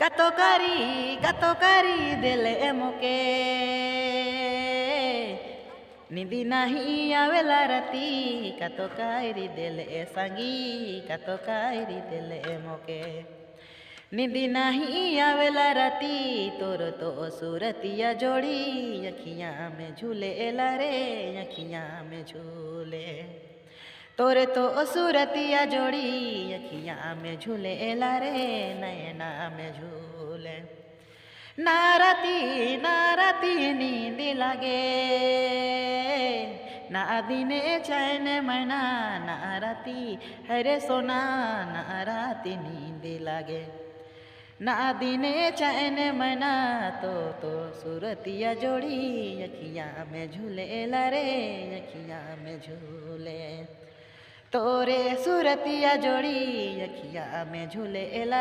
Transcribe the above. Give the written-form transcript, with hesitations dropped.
कतो करी दिल एमके निंदी नहीं आवेला राती कतो करी दिल ए संगी कतो करी दिल एमके निंदी नहीं आवेला राती तोर तो सूरतिया जोड़ी अखियाँ में झूले एला रे अखियाँ में झूले तोरे तो सूरतिया जोड़ी अखियाँ में झूले एला रे नैना में झूले नाराती नींद लागे ना दिने चैन मना नाराती हरे सोना नाराती नींद लागे ना दिने चैन मना तो सूरतिया जोड़ी अखियाँ में झूले ला रे अखियाँ में झूले तोरे सूरतिया जोड़ी अखियाँ में झूले ला